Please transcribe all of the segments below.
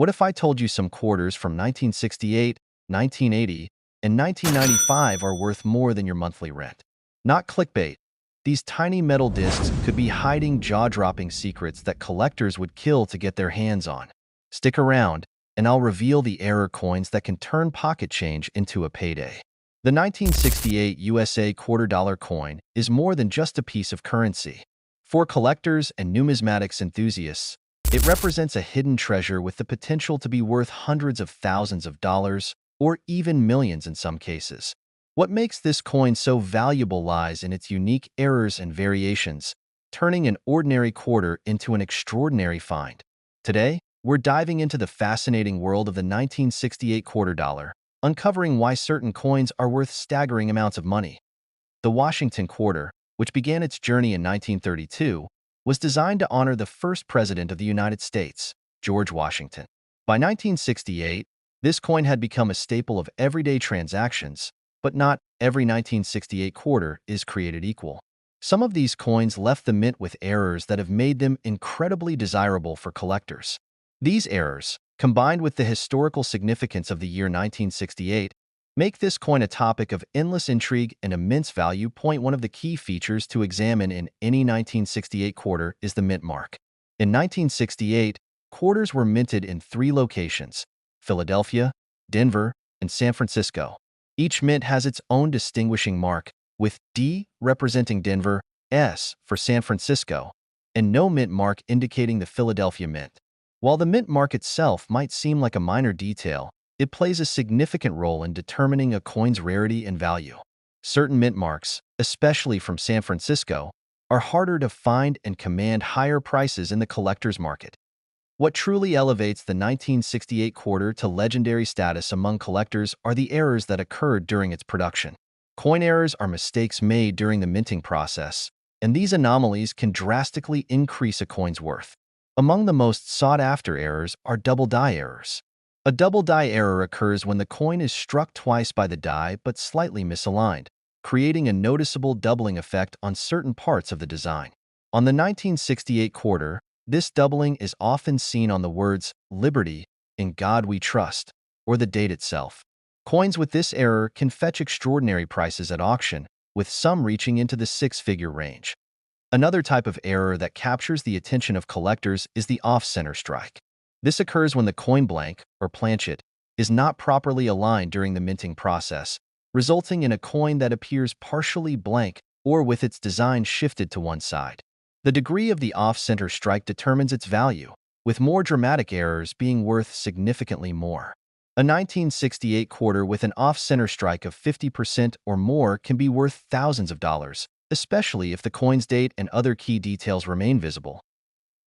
What if I told you some quarters from 1968, 1980, and 1995 are worth more than your monthly rent? Not clickbait. These tiny metal discs could be hiding jaw-dropping secrets that collectors would kill to get their hands on. Stick around, and I'll reveal the error coins that can turn pocket change into a payday. The 1968 USA quarter-dollar coin is more than just a piece of currency. For collectors and numismatics enthusiasts, it represents a hidden treasure with the potential to be worth hundreds of thousands of dollars, or even millions in some cases. What makes this coin so valuable lies in its unique errors and variations, turning an ordinary quarter into an extraordinary find. Today, we're diving into the fascinating world of the 1968 quarter dollar, uncovering why certain coins are worth staggering amounts of money. The Washington quarter, which began its journey in 1932, was designed to honor the first president of the United States, George Washington. By 1968, this coin had become a staple of everyday transactions, but not every 1968 quarter is created equal. Some of these coins left the mint with errors that have made them incredibly desirable for collectors. These errors, combined with the historical significance of the year 1968, make this coin a topic of endless intrigue and immense value. One of the key features to examine in any 1968 quarter is the mint mark. In 1968, quarters were minted in 3 locations: Philadelphia, Denver, and San Francisco. Each mint has its own distinguishing mark, with D representing Denver, S for San Francisco, and no mint mark indicating the Philadelphia mint. While the mint mark itself might seem like a minor detail, it plays a significant role in determining a coin's rarity and value. Certain mint marks, especially from San Francisco, are harder to find and command higher prices in the collector's market. What truly elevates the 1968 quarter to legendary status among collectors are the errors that occurred during its production. Coin errors are mistakes made during the minting process, and these anomalies can drastically increase a coin's worth. Among the most sought-after errors are double die errors. A double die error occurs when the coin is struck twice by the die but slightly misaligned, creating a noticeable doubling effect on certain parts of the design. On the 1968 quarter, this doubling is often seen on the words "Liberty," "In God We Trust," or the date itself. Coins with this error can fetch extraordinary prices at auction, with some reaching into the 6-figure range. Another type of error that captures the attention of collectors is the off-center strike. This occurs when the coin blank, or planchet, is not properly aligned during the minting process, resulting in a coin that appears partially blank or with its design shifted to one side. The degree of the off-center strike determines its value, with more dramatic errors being worth significantly more. A 1968 quarter with an off-center strike of 50% or more can be worth thousands of dollars, especially if the coin's date and other key details remain visible.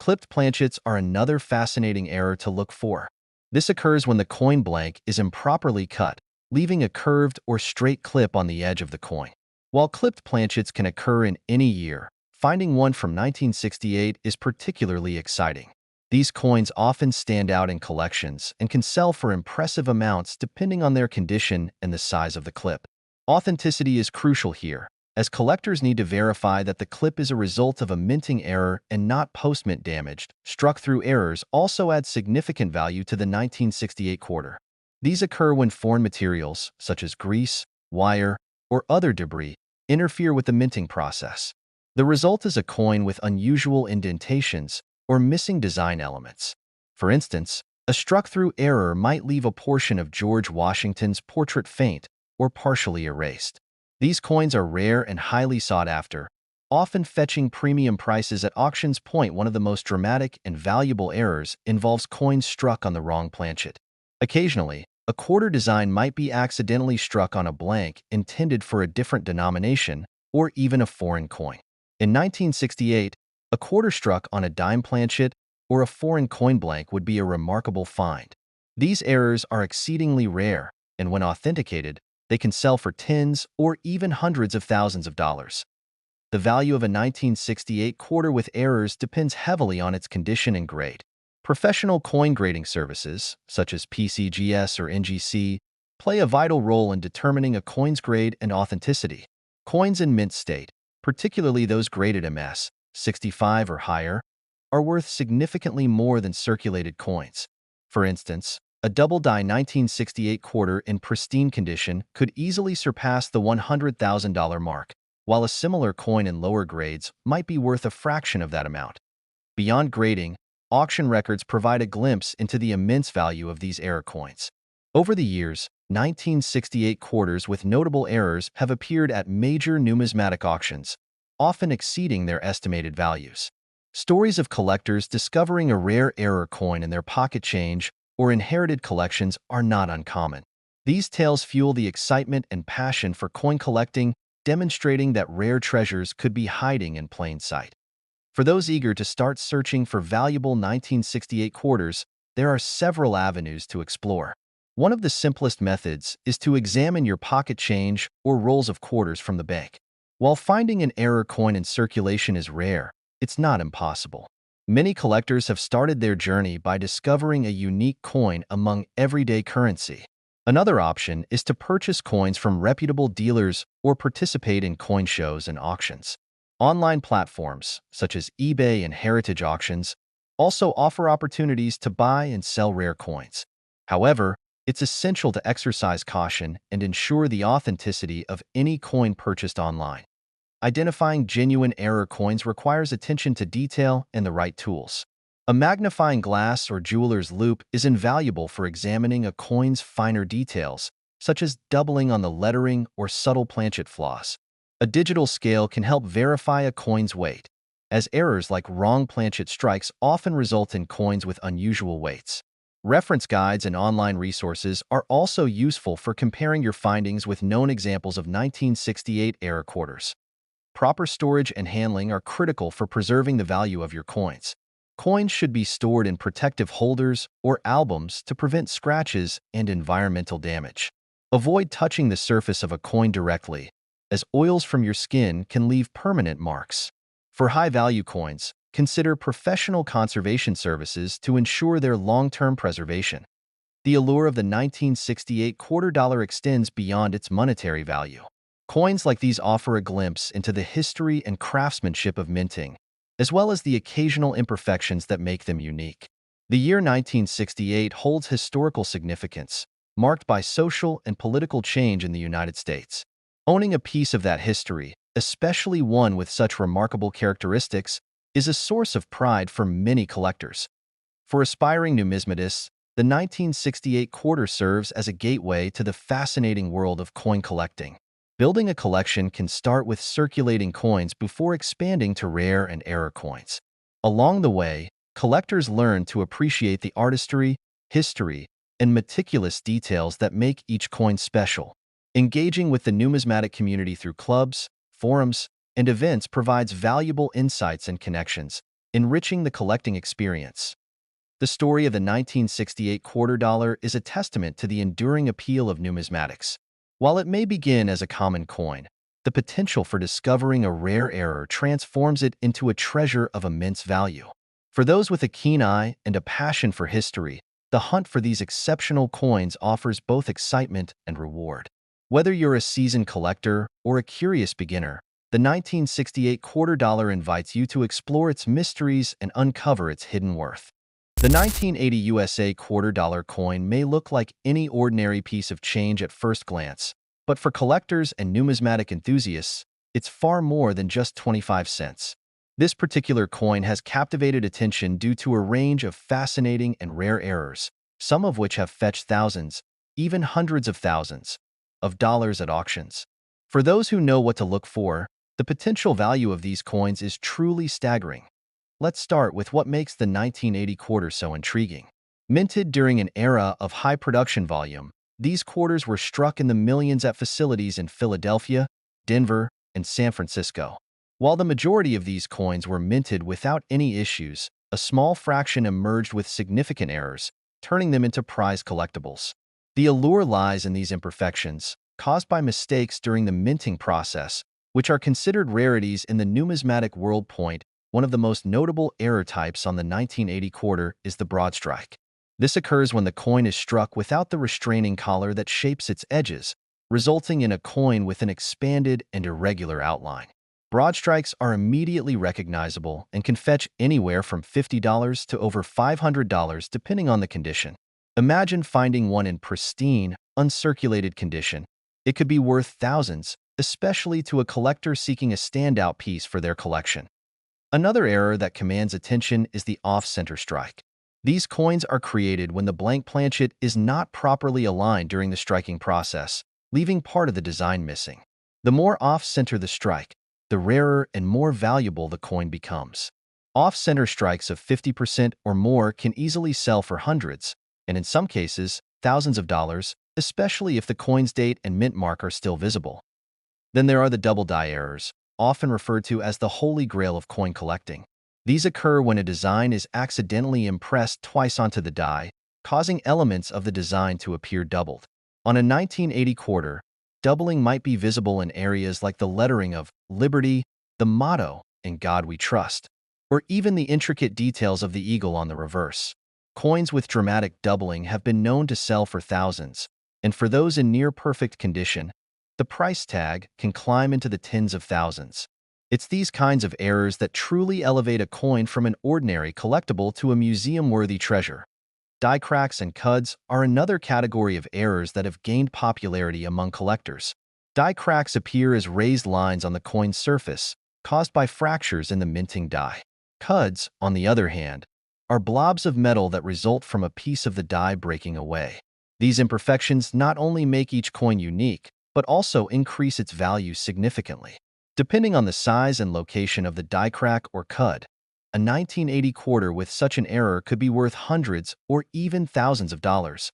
Clipped planchets are another fascinating error to look for. This occurs when the coin blank is improperly cut, leaving a curved or straight clip on the edge of the coin. While clipped planchets can occur in any year, finding one from 1968 is particularly exciting. These coins often stand out in collections and can sell for impressive amounts depending on their condition and the size of the clip. Authenticity is crucial here, as collectors need to verify that the clip is a result of a minting error and not post-mint damage. Struck-through errors also add significant value to the 1968 quarter. These occur when foreign materials, such as grease, wire, or other debris, interfere with the minting process. The result is a coin with unusual indentations or missing design elements. For instance, a struck-through error might leave a portion of George Washington's portrait faint or partially erased. These coins are rare and highly sought after, often fetching premium prices at auctions. One of the most dramatic and valuable errors involves coins struck on the wrong planchet. Occasionally, a quarter design might be accidentally struck on a blank intended for a different denomination or even a foreign coin. In 1968, a quarter struck on a dime planchet or a foreign coin blank would be a remarkable find. These errors are exceedingly rare, and when authenticated, they can sell for tens or even hundreds of thousands of dollars. The value of a 1968 quarter with errors depends heavily on its condition and grade. Professional coin grading services, such as PCGS or NGC, play a vital role in determining a coin's grade and authenticity. Coins in mint state, particularly those graded MS 65 or higher, are worth significantly more than circulated coins. For instance, a double-die 1968 quarter in pristine condition could easily surpass the $100,000 mark, while a similar coin in lower grades might be worth a fraction of that amount. Beyond grading, auction records provide a glimpse into the immense value of these error coins. Over the years, 1968 quarters with notable errors have appeared at major numismatic auctions, often exceeding their estimated values. Stories of collectors discovering a rare error coin in their pocket change or inherited collections are not uncommon. These tales fuel the excitement and passion for coin collecting, demonstrating that rare treasures could be hiding in plain sight. For those eager to start searching for valuable 1968 quarters, there are several avenues to explore. One of the simplest methods is to examine your pocket change or rolls of quarters from the bank. While finding an error coin in circulation is rare, it's not impossible. Many collectors have started their journey by discovering a unique coin among everyday currency. Another option is to purchase coins from reputable dealers or participate in coin shows and auctions. Online platforms, such as eBay and heritage auctions, also offer opportunities to buy and sell rare coins. However, it's essential to exercise caution and ensure the authenticity of any coin purchased online. Identifying genuine error coins requires attention to detail and the right tools. A magnifying glass or jeweler's loupe is invaluable for examining a coin's finer details, such as doubling on the lettering or subtle planchet flaws. A digital scale can help verify a coin's weight, as errors like wrong planchet strikes often result in coins with unusual weights. Reference guides and online resources are also useful for comparing your findings with known examples of 1968 error quarters. Proper storage and handling are critical for preserving the value of your coins. Coins should be stored in protective holders or albums to prevent scratches and environmental damage. Avoid touching the surface of a coin directly, as oils from your skin can leave permanent marks. For high-value coins, consider professional conservation services to ensure their long-term preservation. The allure of the 1968 quarter dollar extends beyond its monetary value. Coins like these offer a glimpse into the history and craftsmanship of minting, as well as the occasional imperfections that make them unique. The year 1968 holds historical significance, marked by social and political change in the United States. Owning a piece of that history, especially one with such remarkable characteristics, is a source of pride for many collectors. For aspiring numismatists, the 1968 quarter serves as a gateway to the fascinating world of coin collecting. Building a collection can start with circulating coins before expanding to rare and error coins. Along the way, collectors learn to appreciate the artistry, history, and meticulous details that make each coin special. Engaging with the numismatic community through clubs, forums, and events provides valuable insights and connections, enriching the collecting experience. The story of the 1968 quarter dollar is a testament to the enduring appeal of numismatics. While it may begin as a common coin, the potential for discovering a rare error transforms it into a treasure of immense value. For those with a keen eye and a passion for history, the hunt for these exceptional coins offers both excitement and reward. Whether you're a seasoned collector or a curious beginner, the 1968 quarter dollar invites you to explore its mysteries and uncover its hidden worth. The 1980 USA quarter dollar coin may look like any ordinary piece of change at first glance, but for collectors and numismatic enthusiasts, it's far more than just 25 cents. This particular coin has captivated attention due to a range of fascinating and rare errors, some of which have fetched thousands, even hundreds of thousands, of dollars at auctions. For those who know what to look for, the potential value of these coins is truly staggering. Let's start with what makes the 1980 quarter so intriguing. Minted during an era of high production volume, these quarters were struck in the millions at facilities in Philadelphia, Denver, and San Francisco. While the majority of these coins were minted without any issues, a small fraction emerged with significant errors, turning them into prized collectibles. The allure lies in these imperfections, caused by mistakes during the minting process, which are considered rarities in the numismatic world. One of the most notable error types on the 1980 quarter is the broad strike. This occurs when the coin is struck without the restraining collar that shapes its edges, resulting in a coin with an expanded and irregular outline. Broad strikes are immediately recognizable and can fetch anywhere from $50 to over $500 depending on the condition. Imagine finding one in pristine, uncirculated condition. It could be worth thousands, especially to a collector seeking a standout piece for their collection. Another error that commands attention is the off-center strike. These coins are created when the blank planchet is not properly aligned during the striking process, leaving part of the design missing. The more off-center the strike, the rarer and more valuable the coin becomes. Off-center strikes of 50% or more can easily sell for hundreds, and in some cases, thousands of dollars, especially if the coin's date and mint mark are still visible. Then there are the double die errors, often referred to as the holy grail of coin collecting. These occur when a design is accidentally impressed twice onto the die, causing elements of the design to appear doubled. On a 1980 quarter, doubling might be visible in areas like the lettering of Liberty, the motto, "In God We Trust," or even the intricate details of the eagle on the reverse. Coins with dramatic doubling have been known to sell for thousands, and for those in near-perfect condition, the price tag can climb into the tens of thousands. It's these kinds of errors that truly elevate a coin from an ordinary collectible to a museum-worthy treasure. Die cracks and cuds are another category of errors that have gained popularity among collectors. Die cracks appear as raised lines on the coin's surface, caused by fractures in the minting die. Cuds, on the other hand, are blobs of metal that result from a piece of the die breaking away. These imperfections not only make each coin unique, but also increase its value significantly. Depending on the size and location of the die crack or cud, a 1980 quarter with such an error could be worth hundreds or even thousands of dollars.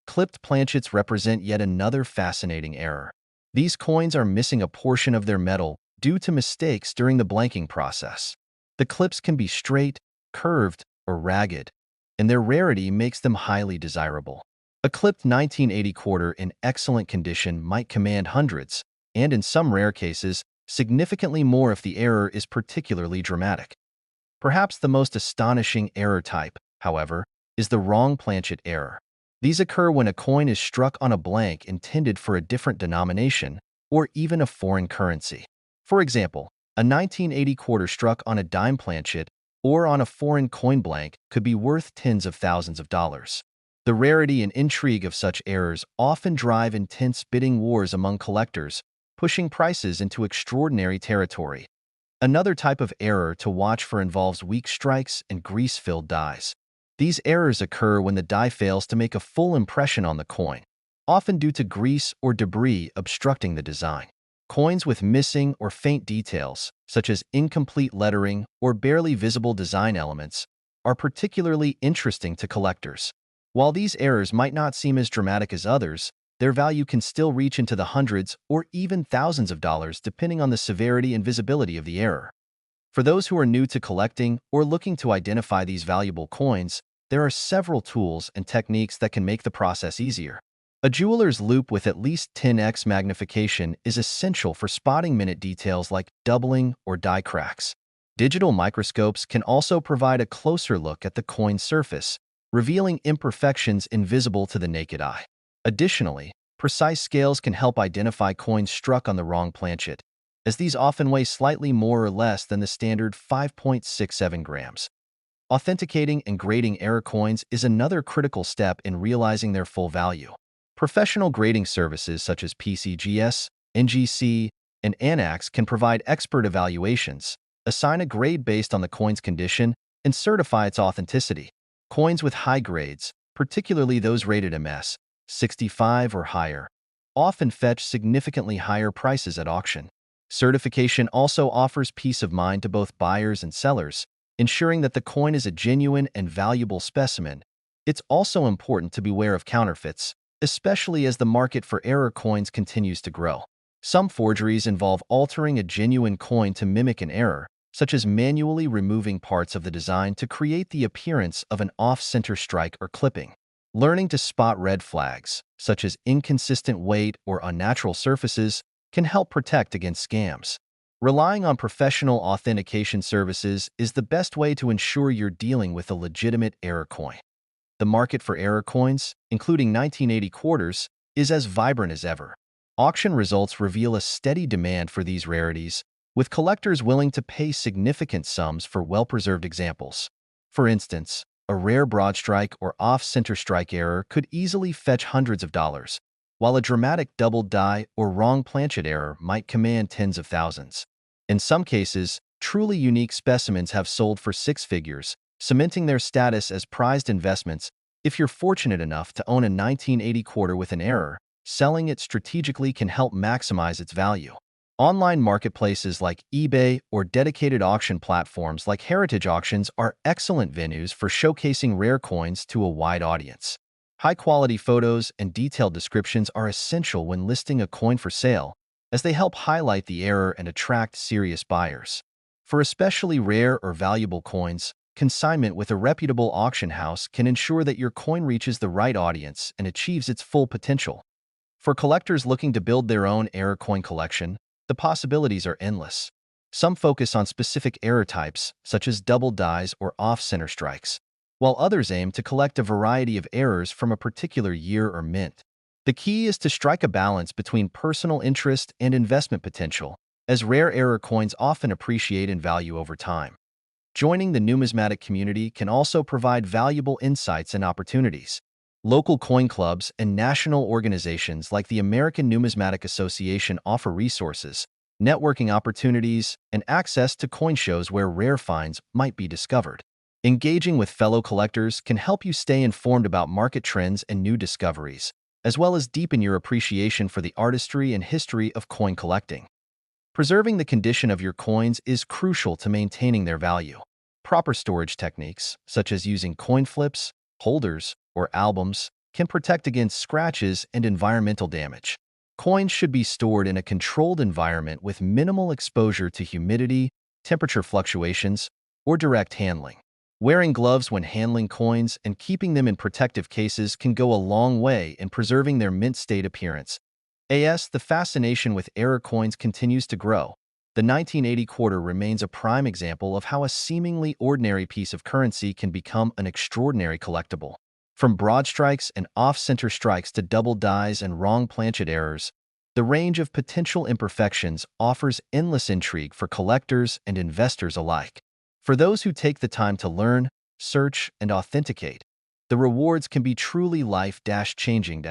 Clipped planchets represent yet another fascinating error. These coins are missing a portion of their metal due to mistakes during the blanking process. The clips can be straight, curved, or ragged, and their rarity makes them highly desirable. A clipped 1980 quarter in excellent condition might command hundreds, and in some rare cases, significantly more if the error is particularly dramatic. Perhaps the most astonishing error type, however, is the wrong planchet error. These occur when a coin is struck on a blank intended for a different denomination or even a foreign currency. For example, a 1980 quarter struck on a dime planchet or on a foreign coin blank could be worth tens of thousands of dollars. The rarity and intrigue of such errors often drive intense bidding wars among collectors, pushing prices into extraordinary territory. Another type of error to watch for involves weak strikes and grease-filled dies. These errors occur when the die fails to make a full impression on the coin, often due to grease or debris obstructing the design. Coins with missing or faint details, such as incomplete lettering or barely visible design elements, are particularly interesting to collectors. While these errors might not seem as dramatic as others, their value can still reach into the hundreds or even thousands of dollars depending on the severity and visibility of the error. For those who are new to collecting or looking to identify these valuable coins, there are several tools and techniques that can make the process easier. A jeweler's loupe with at least 10x magnification is essential for spotting minute details like doubling or die cracks. Digital microscopes can also provide a closer look at the coin's surface, revealing imperfections invisible to the naked eye. Additionally, precise scales can help identify coins struck on the wrong planchet, as these often weigh slightly more or less than the standard 5.67 grams. Authenticating and grading error coins is another critical step in realizing their full value. Professional grading services such as PCGS, NGC, and ANAX can provide expert evaluations, assign a grade based on the coin's condition, and certify its authenticity. Coins with high grades, particularly those rated MS 65 or higher, often fetch significantly higher prices at auction. Certification also offers peace of mind to both buyers and sellers, ensuring that the coin is a genuine and valuable specimen. It's also important to beware of counterfeits, especially as the market for error coins continues to grow. Some forgeries involve altering a genuine coin to mimic an error, such as manually removing parts of the design to create the appearance of an off-center strike or clipping. Learning to spot red flags, such as inconsistent weight or unnatural surfaces, can help protect against scams. Relying on professional authentication services is the best way to ensure you're dealing with a legitimate error coin. The market for error coins, including 1980 quarters, is as vibrant as ever. Auction results reveal a steady demand for these rarities, with collectors willing to pay significant sums for well-preserved examples. For instance, A rare broad strike or off-center strike error could easily fetch hundreds of dollars, while a dramatic double die or wrong planchet error might command tens of thousands. In some cases, truly unique specimens have sold for six figures, cementing their status as prized investments. If you're fortunate enough to own a 1980 quarter with an error, selling it strategically can help maximize its value. Online marketplaces like eBay or dedicated auction platforms like Heritage Auctions are excellent venues for showcasing rare coins to a wide audience. High-quality photos and detailed descriptions are essential when listing a coin for sale, as they help highlight the error and attract serious buyers. For especially rare or valuable coins, consignment with a reputable auction house can ensure that your coin reaches the right audience and achieves its full potential. For collectors looking to build their own error coin collection, the possibilities are endless. Some focus on specific error types, such as double dies or off-center strikes, while others aim to collect a variety of errors from a particular year or mint. The key is to strike a balance between personal interest and investment potential, as rare error coins often appreciate in value over time. Joining the numismatic community can also provide valuable insights and opportunities. Local coin clubs and national organizations like the American Numismatic Association offer resources, networking opportunities, and access to coin shows where rare finds might be discovered. Engaging with fellow collectors can help you stay informed about market trends and new discoveries, as well as deepen your appreciation for the artistry and history of coin collecting. Preserving the condition of your coins is crucial to maintaining their value. Proper storage techniques, such as using coin flips, holders, or albums, can protect against scratches and environmental damage. Coins should be stored in a controlled environment with minimal exposure to humidity, temperature fluctuations, or direct handling. Wearing gloves when handling coins and keeping them in protective cases can go a long way in preserving their mint-state appearance. The fascination with error coins continues to grow. The 1980 quarter remains a prime example of how a seemingly ordinary piece of currency can become an extraordinary collectible. From broad strikes and off-center strikes to double dies and wrong planchet errors, the range of potential imperfections offers endless intrigue for collectors and investors alike. For those who take the time to learn, search, and authenticate, the rewards can be truly life-changing.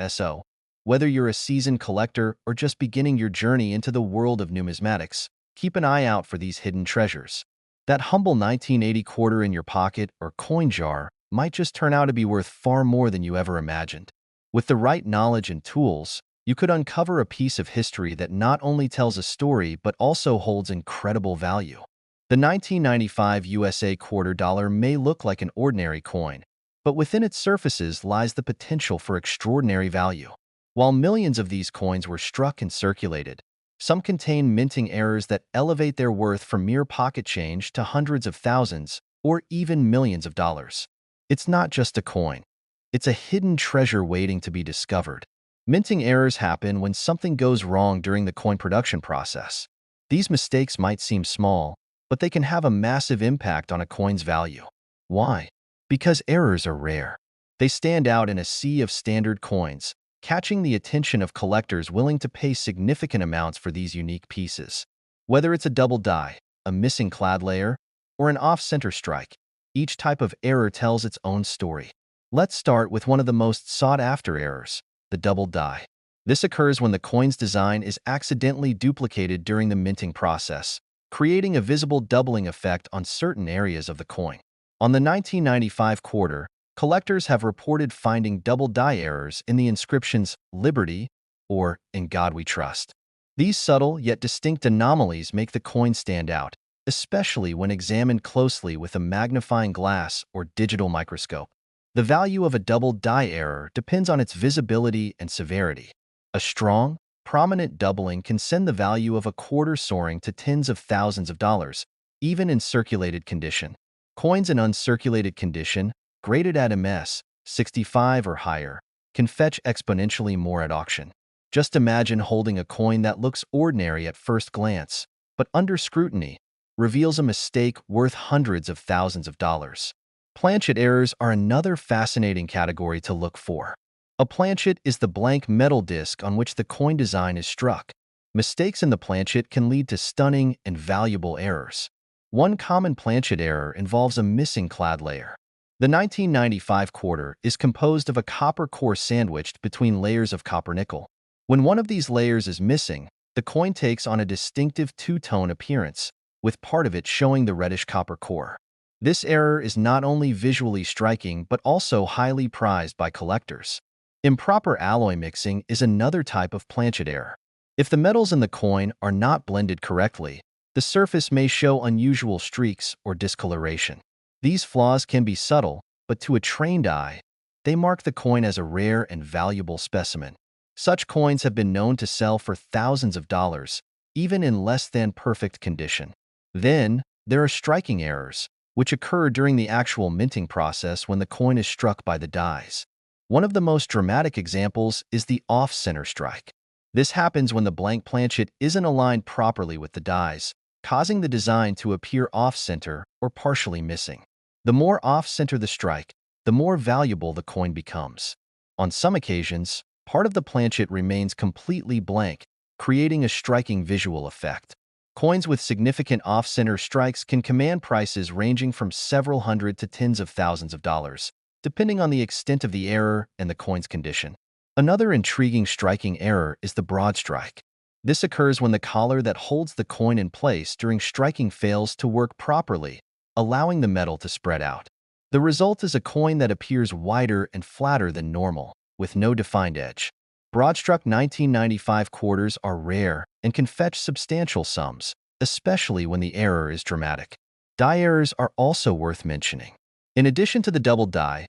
Whether you're a seasoned collector or just beginning your journey into the world of numismatics, keep an eye out for these hidden treasures. That humble 1980 quarter in your pocket or coin jar might just turn out to be worth far more than you ever imagined. With the right knowledge and tools, you could uncover a piece of history that not only tells a story but also holds incredible value. The 1995 USA quarter dollar may look like an ordinary coin, but within its surfaces lies the potential for extraordinary value. While millions of these coins were struck and circulated, some contain minting errors that elevate their worth from mere pocket change to hundreds of thousands or even millions of dollars. It's not just a coin. It's a hidden treasure waiting to be discovered. Minting errors happen when something goes wrong during the coin production process. These mistakes might seem small, but they can have a massive impact on a coin's value. Why? Because errors are rare. They stand out in a sea of standard coins, catching the attention of collectors willing to pay significant amounts for these unique pieces. Whether it's a double die, a missing clad layer, or an off-center strike, each type of error tells its own story. Let's start with one of the most sought-after errors, the double die. This occurs when the coin's design is accidentally duplicated during the minting process, creating a visible doubling effect on certain areas of the coin. On the 1995 quarter, collectors have reported finding double die errors in the inscriptions "Liberty" or "In God We Trust." These subtle yet distinct anomalies make the coin stand out, especially when examined closely with a magnifying glass or digital microscope. The value of a double die error depends on its visibility and severity. A strong, prominent doubling can send the value of a quarter soaring to tens of thousands of dollars, even in circulated condition. Coins in uncirculated condition, graded at MS 65 or higher, can fetch exponentially more at auction. Just imagine holding a coin that looks ordinary at first glance, but under scrutiny, reveals a mistake worth hundreds of thousands of dollars. Planchet errors are another fascinating category to look for. A planchet is the blank metal disc on which the coin design is struck. Mistakes in the planchet can lead to stunning and valuable errors. One common planchet error involves a missing clad layer. The 1995 quarter is composed of a copper core sandwiched between layers of copper nickel. When one of these layers is missing, the coin takes on a distinctive two-tone appearance, with part of it showing the reddish copper core. This error is not only visually striking but also highly prized by collectors. Improper alloy mixing is another type of planchet error. If the metals in the coin are not blended correctly, the surface may show unusual streaks or discoloration. These flaws can be subtle, but to a trained eye, they mark the coin as a rare and valuable specimen. Such coins have been known to sell for thousands of dollars, even in less than perfect condition. Then, there are striking errors, which occur during the actual minting process when the coin is struck by the dies. One of the most dramatic examples is the off-center strike. This happens when the blank planchet isn't aligned properly with the dies, causing the design to appear off-center or partially missing. The more off-center the strike, the more valuable the coin becomes. On some occasions, part of the planchet remains completely blank, creating a striking visual effect. Coins with significant off-center strikes can command prices ranging from several hundred to tens of thousands of dollars, depending on the extent of the error and the coin's condition. Another intriguing striking error is the broad strike. This occurs when the collar that holds the coin in place during striking fails to work properly, allowing the metal to spread out. The result is a coin that appears wider and flatter than normal, with no defined edge. Broad-struck 1995 quarters are rare and can fetch substantial sums, especially when the error is dramatic. Die errors are also worth mentioning. In addition to the double die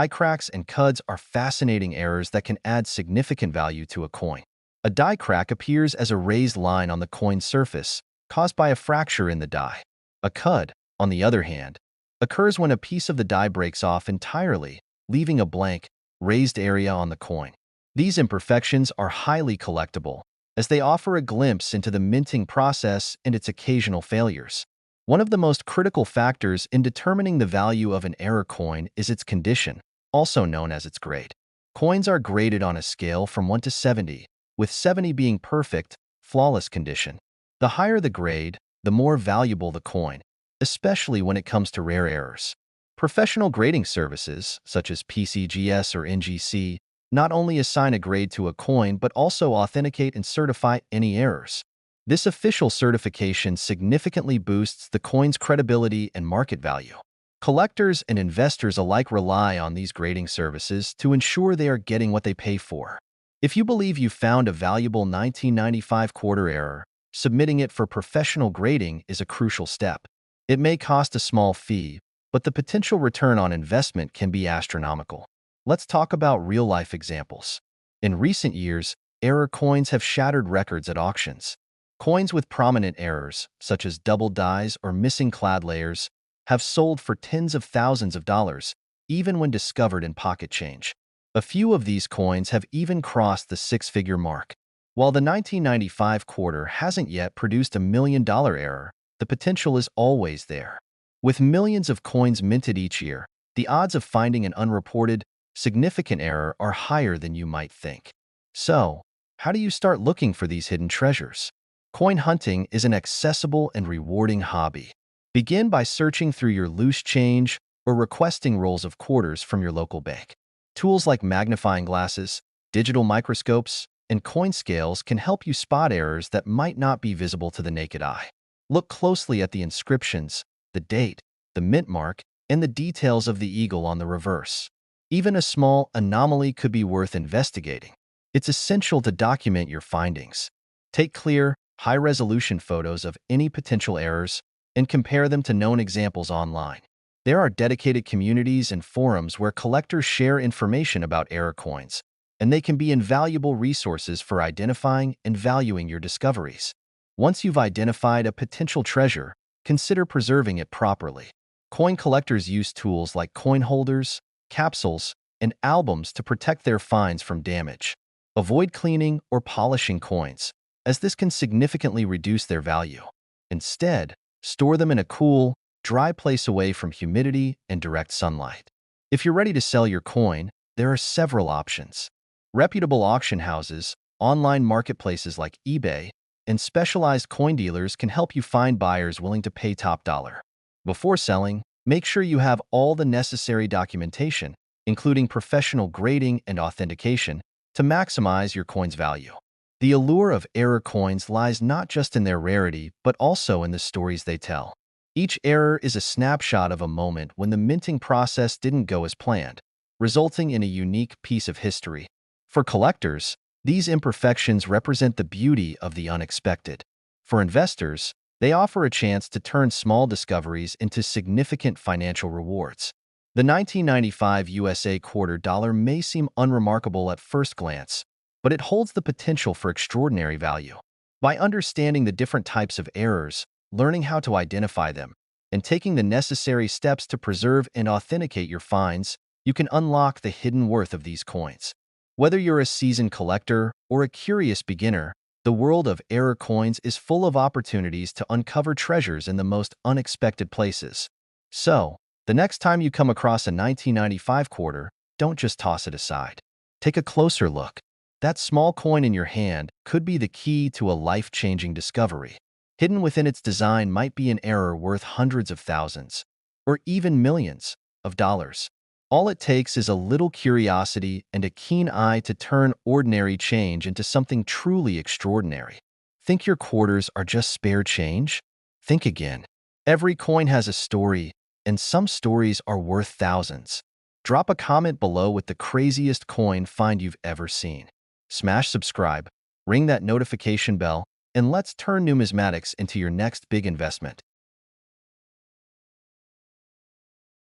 cracks and cuds are fascinating errors that can add significant value to a coin. A die crack appears as a raised line on the coin's surface, caused by a fracture in the die. A cud, on the other hand, occurs when a piece of the die breaks off entirely, leaving a blank, raised area on the coin. These imperfections are highly collectible, as they offer a glimpse into the minting process and its occasional failures. One of the most critical factors in determining the value of an error coin is its condition, also known as its grade. Coins are graded on a scale from 1 to 70, with 70 being perfect, flawless condition. The higher the grade, the more valuable the coin, especially when it comes to rare errors. Professional grading services, such as PCGS or NGC, not only assign a grade to a coin but also authenticate and certify any errors. This official certification significantly boosts the coin's credibility and market value. Collectors and investors alike rely on these grading services to ensure they are getting what they pay for. If you believe you found a valuable 1995 quarter error, submitting it for professional grading is a crucial step. It may cost a small fee, but the potential return on investment can be astronomical. Let's talk about real-life examples. In recent years, error coins have shattered records at auctions. Coins with prominent errors, such as double dies or missing clad layers, have sold for tens of thousands of dollars, even when discovered in pocket change. A few of these coins have even crossed the six-figure mark. While the 1995 quarter hasn't yet produced $1 million error, the potential is always there. With millions of coins minted each year, the odds of finding an unreported, significant error are higher than you might think. So, how do you start looking for these hidden treasures? Coin hunting is an accessible and rewarding hobby. Begin by searching through your loose change or requesting rolls of quarters from your local bank. Tools like magnifying glasses, digital microscopes, and coin scales can help you spot errors that might not be visible to the naked eye. Look closely at the inscriptions, the date, the mint mark, and the details of the eagle on the reverse. Even a small anomaly could be worth investigating. It's essential to document your findings. Take clear, high-resolution photos of any potential errors and compare them to known examples online. There are dedicated communities and forums where collectors share information about error coins, and they can be invaluable resources for identifying and valuing your discoveries. Once you've identified a potential treasure, consider preserving it properly. Coin collectors use tools like coin holders, capsules, and albums to protect their finds from damage. Avoid cleaning or polishing coins, as this can significantly reduce their value. Instead, store them in a cool, dry place away from humidity and direct sunlight. If you're ready to sell your coin, there are several options. Reputable auction houses, online marketplaces like eBay, and specialized coin dealers can help you find buyers willing to pay top dollar. Before selling, Make sure you have all the necessary documentation, including professional grading and authentication, to maximize your coin's value. The allure of error coins lies not just in their rarity, but also in the stories they tell. Each error is a snapshot of a moment when the minting process didn't go as planned, resulting in a unique piece of history. For collectors, these imperfections represent the beauty of the unexpected. For investors, they offer a chance to turn small discoveries into significant financial rewards. The 1995 USA quarter dollar may seem unremarkable at first glance, but it holds the potential for extraordinary value. By understanding the different types of errors, learning how to identify them, and taking the necessary steps to preserve and authenticate your finds, you can unlock the hidden worth of these coins. Whether you're a seasoned collector or a curious beginner, the world of error coins is full of opportunities to uncover treasures in the most unexpected places. So, the next time you come across a 1995 quarter, don't just toss it aside. Take a closer look. That small coin in your hand could be the key to a life-changing discovery. Hidden within its design might be an error worth hundreds of thousands, or even millions of dollars. All it takes is a little curiosity and a keen eye to turn ordinary change into something truly extraordinary. Think your quarters are just spare change? Think again. Every coin has a story, and some stories are worth thousands. Drop a comment below with the craziest coin find you've ever seen. Smash subscribe, ring that notification bell, and let's turn numismatics into your next big investment.